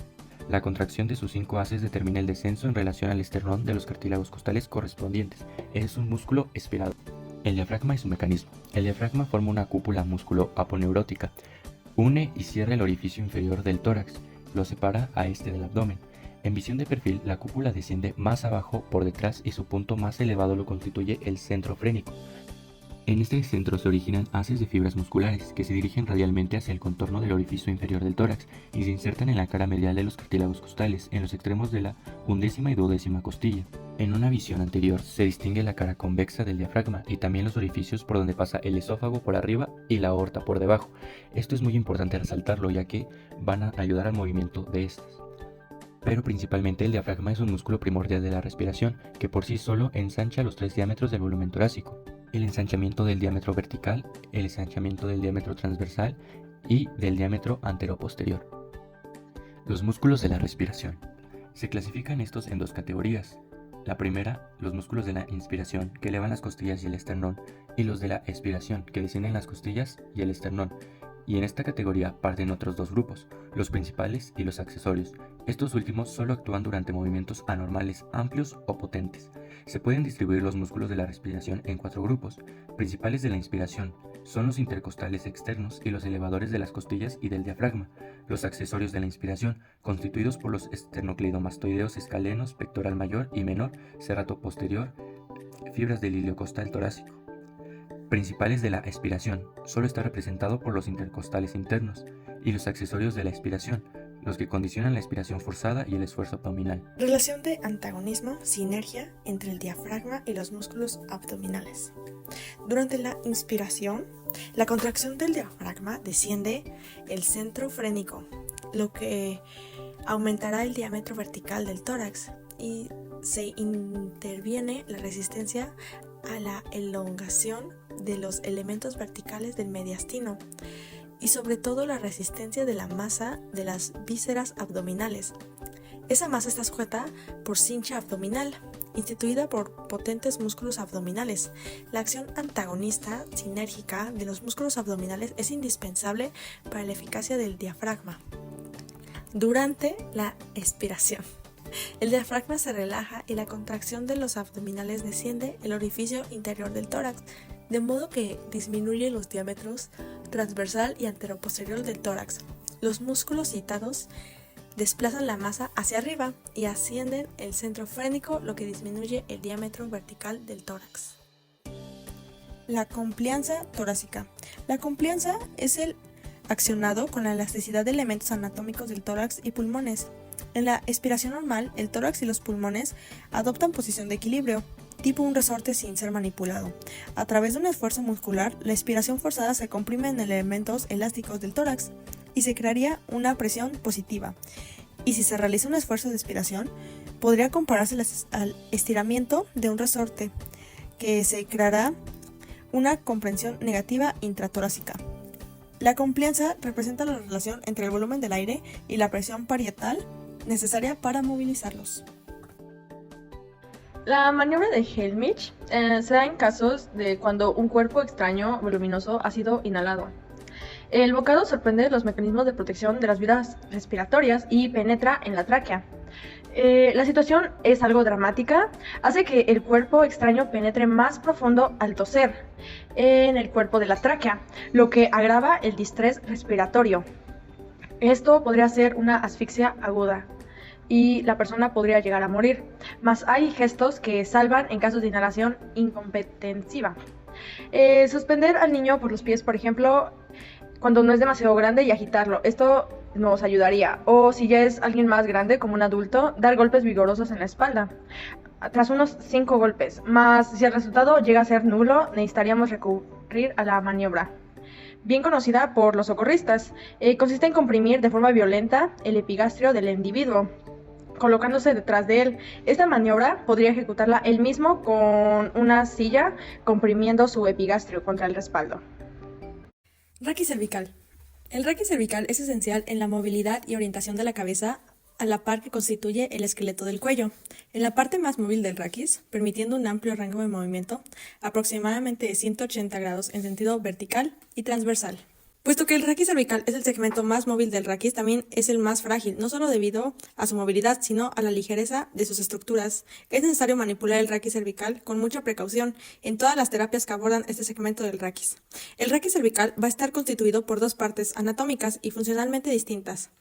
C: La contracción de sus 5 haces determina el descenso en relación al esternón de los cartílagos costales correspondientes. Es un músculo espirador. El diafragma y su mecanismo. El diafragma forma una cúpula músculo-aponeurótica. Une y cierra el orificio inferior del tórax. Lo separa a este del abdomen. En visión de perfil, la cúpula desciende más abajo por detrás y su punto más elevado lo constituye el centro frénico. En este centro se originan haces de fibras musculares que se dirigen radialmente hacia el contorno del orificio inferior del tórax y se insertan en la cara medial de los cartílagos costales, en los extremos de la 11ª y 12ª costilla. En una visión anterior se distingue la cara convexa del diafragma y también los orificios por donde pasa el esófago por arriba y la aorta por debajo. Esto es muy importante resaltarlo ya que van a ayudar al movimiento de estas. Pero principalmente el diafragma es un músculo primordial de la respiración que por sí solo ensancha los 3 diámetros del volumen torácico. El ensanchamiento del diámetro vertical, el ensanchamiento del diámetro transversal y del diámetro anteroposterior. Los músculos de la respiración. Se clasifican estos en 2 categorías. La primera, los músculos de la inspiración, que elevan las costillas y el esternón, y los de la expiración, que descienden las costillas y el esternón. Y en esta categoría parten otros 2 grupos, los principales y los accesorios. Estos últimos solo actúan durante movimientos anormales, amplios o potentes. Se pueden distribuir los músculos de la respiración en 4 grupos. Principales de la inspiración son los intercostales externos y los elevadores de las costillas y del diafragma. Los accesorios de la inspiración, constituidos por los esternocleidomastoideos escalenos, pectoral mayor y menor, serrato posterior, fibras del ilio costal torácico. Principales de la expiración, solo está representado por los intercostales internos, y los accesorios de la expiración, los que condicionan la expiración forzada y el esfuerzo abdominal.
D: Relación de antagonismo, sinergia entre el diafragma y los músculos abdominales. Durante la inspiración, la contracción del diafragma desciende el centro frénico, lo que aumentará el diámetro vertical del tórax y se interviene la resistencia a la elongación de los elementos verticales del mediastino y sobre todo la resistencia de la masa de las vísceras abdominales. Esa masa está sujeta por cincha abdominal, instituida por potentes músculos abdominales. La acción antagonista sinérgica de los músculos abdominales es indispensable para la eficacia del diafragma. Durante la expiración, el diafragma se relaja y la contracción de los abdominales desciende el orificio interior del tórax, de modo que disminuye los diámetros transversal y anteroposterior del tórax. Los músculos citados desplazan la masa hacia arriba y ascienden el centro frénico, lo que disminuye el diámetro vertical del tórax. La complianza torácica. La complianza es el accionado con la elasticidad de elementos anatómicos del tórax y pulmones. En la expiración normal, el tórax y los pulmones adoptan posición de equilibrio, tipo un resorte sin ser manipulado. A través de un esfuerzo muscular, la expiración forzada se comprime en elementos elásticos del tórax y se crearía una presión positiva. Y si se realiza un esfuerzo de expiración, podría compararse al estiramiento de un resorte, que se creará una comprensión negativa intratorácica. La complianza representa la relación entre el volumen del aire y la presión parietal necesaria para movilizarlos.
A: La maniobra de Helmich se da en casos de cuando un cuerpo extraño voluminoso ha sido inhalado. El bocado sorprende los mecanismos de protección de las vías respiratorias y penetra en la tráquea. La situación es algo dramática, hace que el cuerpo extraño penetre más profundo al toser en el cuerpo de la tráquea, lo que agrava el distrés respiratorio. Esto podría ser una asfixia aguda. y la persona podría llegar a morir. Mas hay gestos que salvan en casos de inhalación incompetensiva. Suspender al niño por los pies, por ejemplo, cuando no es demasiado grande y agitarlo. Esto nos ayudaría. O si ya es alguien más grande, como un adulto, dar golpes vigorosos en la espalda. Tras unos 5 golpes. Más si el resultado llega a ser nulo, necesitaríamos recurrir a la maniobra, bien conocida por los socorristas. Consiste en comprimir de forma violenta el epigastrio del individuo, colocándose detrás de él. Esta maniobra podría ejecutarla él mismo con una silla, comprimiendo su epigastrio contra el respaldo.
D: Raquis cervical. El raquis cervical es esencial en la movilidad y orientación de la cabeza, a la par que constituye el esqueleto del cuello. En la parte más móvil del raquis, permitiendo un amplio rango de movimiento, aproximadamente de 180 grados en sentido vertical y transversal. Puesto que el raquis cervical es el segmento más móvil del raquis, también es el más frágil, no solo debido a su movilidad, sino a la ligereza de sus estructuras. Es necesario manipular el raquis cervical con mucha precaución en todas las terapias que abordan este segmento del raquis. El raquis cervical va a estar constituido por dos partes anatómicas y funcionalmente distintas.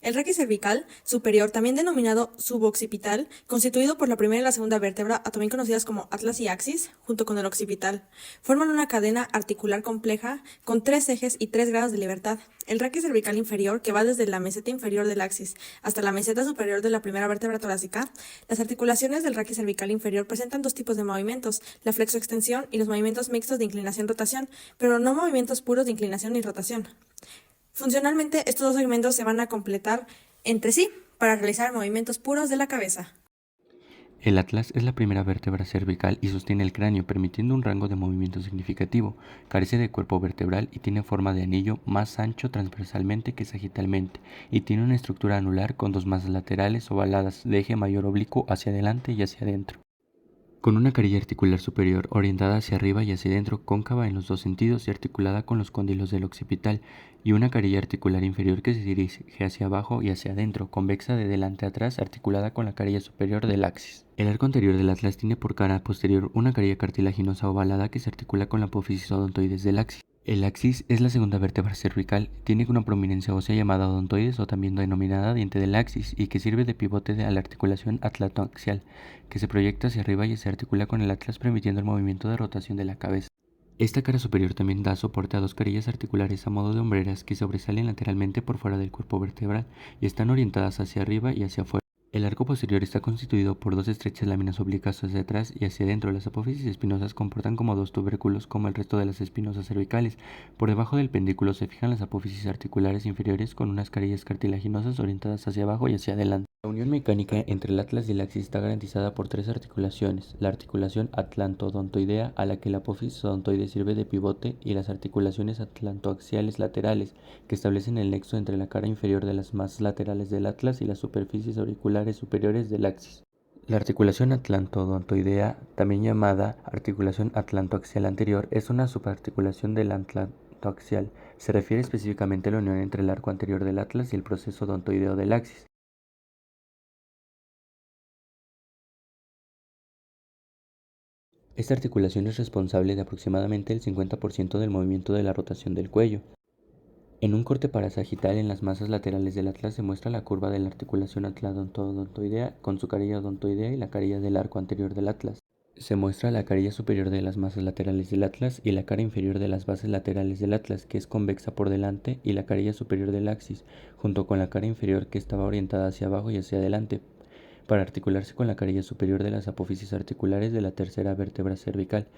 D: El raquis cervical superior, también denominado suboccipital, constituido por la primera y la segunda vértebra, también conocidas como atlas y axis, junto con el occipital, forman una cadena articular compleja con 3 ejes y 3 grados de libertad. El raquis cervical inferior, que va desde la meseta inferior del axis hasta la meseta superior de la primera vértebra torácica. Las articulaciones del raquis cervical inferior presentan dos tipos de movimientos, la flexoextensión y los movimientos mixtos de inclinación-rotación, pero no movimientos puros de inclinación y rotación. Funcionalmente, estos dos segmentos se van a completar entre sí para realizar movimientos puros de la cabeza.
C: El atlas es la primera vértebra cervical y sostiene el cráneo, permitiendo un rango de movimiento significativo. Carece de cuerpo vertebral y tiene forma de anillo más ancho transversalmente que sagitalmente, y tiene una estructura anular con dos masas laterales ovaladas de eje mayor oblicuo hacia adelante y hacia adentro, con una carilla articular superior orientada hacia arriba y hacia adentro, cóncava en los dos sentidos y articulada con los cóndilos del occipital, y una carilla articular inferior que se dirige hacia abajo y hacia adentro, convexa de delante a atrás, articulada con la carilla superior del axis. El arco anterior del atlas tiene por cara posterior una carilla cartilaginosa ovalada que se articula con la apófisis odontoides del axis. El axis es la segunda vértebra cervical, tiene una prominencia ósea llamada odontoides o también denominada diente del axis y que sirve de pivote a la articulación atlantoaxial, que se proyecta hacia arriba y se articula con el atlas permitiendo el movimiento de rotación de la cabeza. Esta cara superior también da soporte a dos carillas articulares a modo de hombreras que sobresalen lateralmente por fuera del cuerpo vertebral y están orientadas hacia arriba y hacia afuera. El arco posterior está constituido por dos estrechas láminas oblicuas hacia atrás y hacia adentro. Las apófisis espinosas comportan como dos tubérculos como el resto de las espinosas cervicales. Por debajo del pendículo se fijan las apófisis articulares inferiores con unas carillas cartilaginosas orientadas hacia abajo y hacia adelante. La unión mecánica entre el atlas y el axis está garantizada por tres articulaciones: la articulación atlanto-odontoidea, a la que la apófisis odontoide sirve de pivote, y las articulaciones atlantoaxiales laterales, que establecen el nexo entre la cara inferior de las masas laterales del atlas y las superficies auriculares superiores del axis. La articulación atlanto-odontoidea, también llamada articulación atlantoaxial anterior, es una subarticulación del atlantoaxial. Se refiere específicamente a la unión entre el arco anterior del atlas y el proceso odontoideo del axis. Esta articulación es responsable de aproximadamente el 50% del movimiento de la rotación del cuello. En un corte parasagital en las masas laterales del atlas se muestra la curva de la articulación atlanto-odontoidea con su carilla odontoidea y la carilla del arco anterior del atlas. Se muestra la carilla superior de las masas laterales del atlas y la cara inferior de las bases laterales del atlas, que es convexa por delante, y la carilla superior del axis, junto con la cara inferior que estaba orientada hacia abajo y hacia adelante, para articularse con la carilla superior de las apófisis articulares de la tercera vértebra cervical.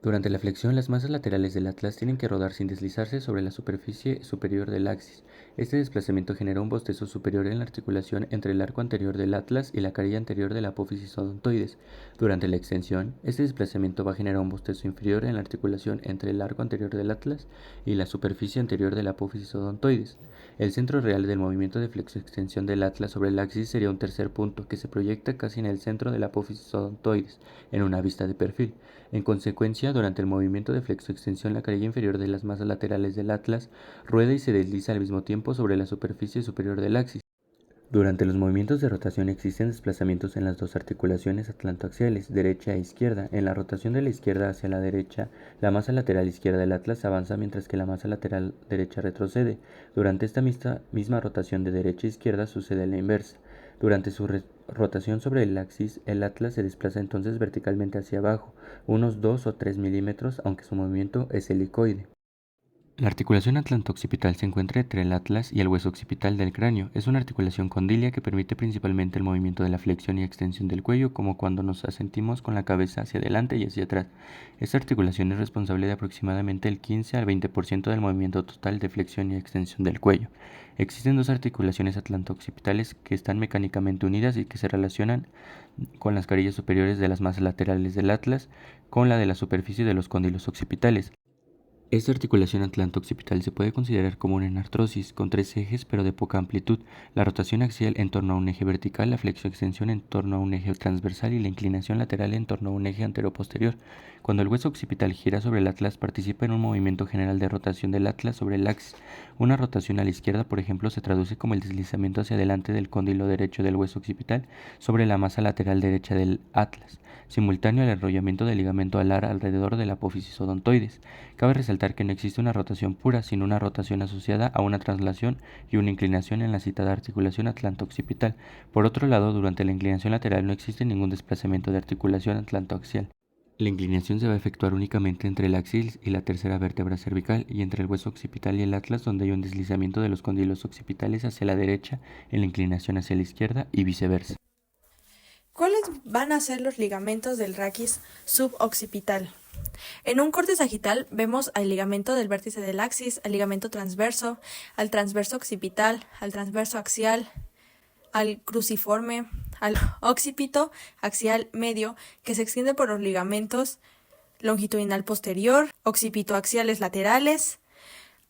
C: Durante la flexión, las masas laterales del atlas tienen que rodar sin deslizarse sobre la superficie superior del axis. Este desplazamiento genera un bostezo superior en la articulación entre el arco anterior del atlas y la carilla anterior de la apófisis odontoides. Durante la extensión, este desplazamiento va a generar un bostezo inferior en la articulación entre el arco anterior del atlas y la superficie anterior de la apófisis odontoides. El centro real del movimiento de flexoextensión del atlas sobre el axis sería un tercer punto que se proyecta casi en el centro de la apófisis odontoides, en una vista de perfil. En consecuencia, durante el movimiento de flexoextensión, la carilla inferior de las masas laterales del atlas rueda y se desliza al mismo tiempo sobre la superficie superior del axis. Durante los movimientos de rotación existen desplazamientos en las dos articulaciones atlantoaxiales, derecha e izquierda. En la rotación de la izquierda hacia la derecha, la masa lateral izquierda del atlas avanza mientras que la masa lateral derecha retrocede. Durante esta misma rotación de derecha a izquierda sucede la inversa. Durante su rotación sobre el axis, el atlas se desplaza entonces verticalmente hacia abajo, unos 2 o 3 milímetros, aunque su movimiento es helicoide. La articulación atlanto-occipital se encuentra entre el atlas y el hueso occipital del cráneo. Es una articulación condilia que permite principalmente el movimiento de la flexión y extensión del cuello, como cuando nos asentimos con la cabeza hacia adelante y hacia atrás. Esta articulación es responsable de aproximadamente el 15 al 20% del movimiento total de flexión y extensión del cuello. Existen dos articulaciones atlanto-occipitales que están mecánicamente unidas y que se relacionan con las carillas superiores de las masas laterales del atlas con la de la superficie de los cóndilos occipitales. Esta articulación atlanto-occipital se puede considerar como una enartrosis, con tres ejes pero de poca amplitud: la rotación axial en torno a un eje vertical, la flexión-extensión en torno a un eje transversal y la inclinación lateral en torno a un eje antero-posterior. Cuando el hueso occipital gira sobre el atlas, participa en un movimiento general de rotación del atlas sobre el axis. Una rotación a la izquierda, por ejemplo, se traduce como el deslizamiento hacia adelante del cóndilo derecho del hueso occipital sobre la masa lateral derecha del atlas, simultáneo al enrollamiento del ligamento alar alrededor de la apófisis odontoides. Cabe resaltar que no existe una rotación pura, sino una rotación asociada a una traslación y una inclinación en la citada articulación atlanto-occipital. Por otro lado, durante la inclinación lateral no existe ningún desplazamiento de articulación atlantoaxial. La inclinación se va a efectuar únicamente entre el axis y la tercera vértebra cervical y entre el hueso occipital y el atlas, donde hay un deslizamiento de los cóndilos occipitales hacia la derecha en la inclinación hacia la izquierda y viceversa.
D: ¿Cuáles van a ser los ligamentos del raquis suboccipital? En un corte sagital vemos al ligamento del vértice del axis, al ligamento transverso, al transverso occipital, al transverso axial, al cruciforme, al occipito axial medio, que se extiende por los ligamentos longitudinal posterior, occipito axiales laterales,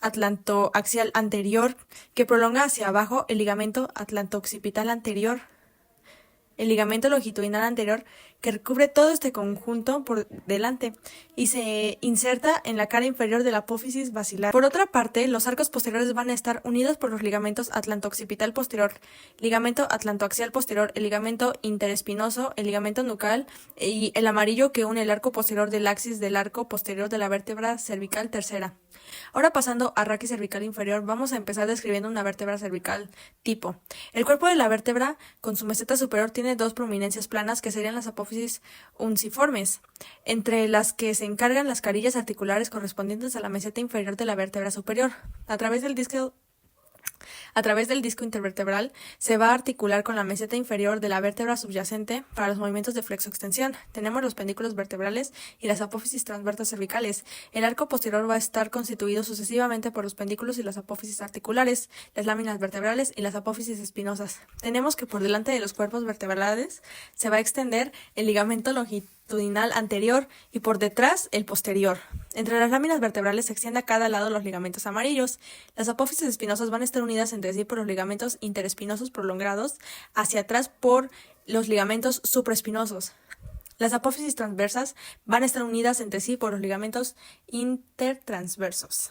D: atlantoaxial anterior, que prolonga hacia abajo el ligamento atlanto-occipital anterior, el ligamento longitudinal anterior, que recubre todo este conjunto por delante y se inserta en la cara inferior de la apófisis basilar. Por otra parte, los arcos posteriores van a estar unidos por los ligamentos atlanto-occipital posterior, ligamento atlantoaxial posterior, el ligamento interespinoso, el ligamento nucal y el amarillo que une el arco posterior del axis del arco posterior de la vértebra cervical tercera. Ahora pasando a raquis cervical inferior, vamos a empezar describiendo una vértebra cervical tipo. El cuerpo de la vértebra con su meseta superior tiene dos prominencias planas que serían las apófisis unciformes, entre las que se encargan las carillas articulares correspondientes a la meseta inferior de la vértebra superior. A través del disco intervertebral se va a articular con la meseta inferior de la vértebra subyacente para los movimientos de flexoextensión. Tenemos los pendículos vertebrales y las apófisis transversas cervicales. El arco posterior va a estar constituido sucesivamente por los pendículos y las apófisis articulares, las láminas vertebrales y las apófisis espinosas. Tenemos que por delante de los cuerpos vertebrales se va a extender el ligamento longitudinal anterior y por detrás el posterior. Entre las láminas vertebrales se extiende a cada lado los ligamentos amarillos. Las apófisis espinosas van a estar unidas entre sí por los ligamentos interespinosos prolongados hacia atrás por los ligamentos supraespinosos. Las apófisis transversas van a estar unidas entre sí por los ligamentos intertransversos.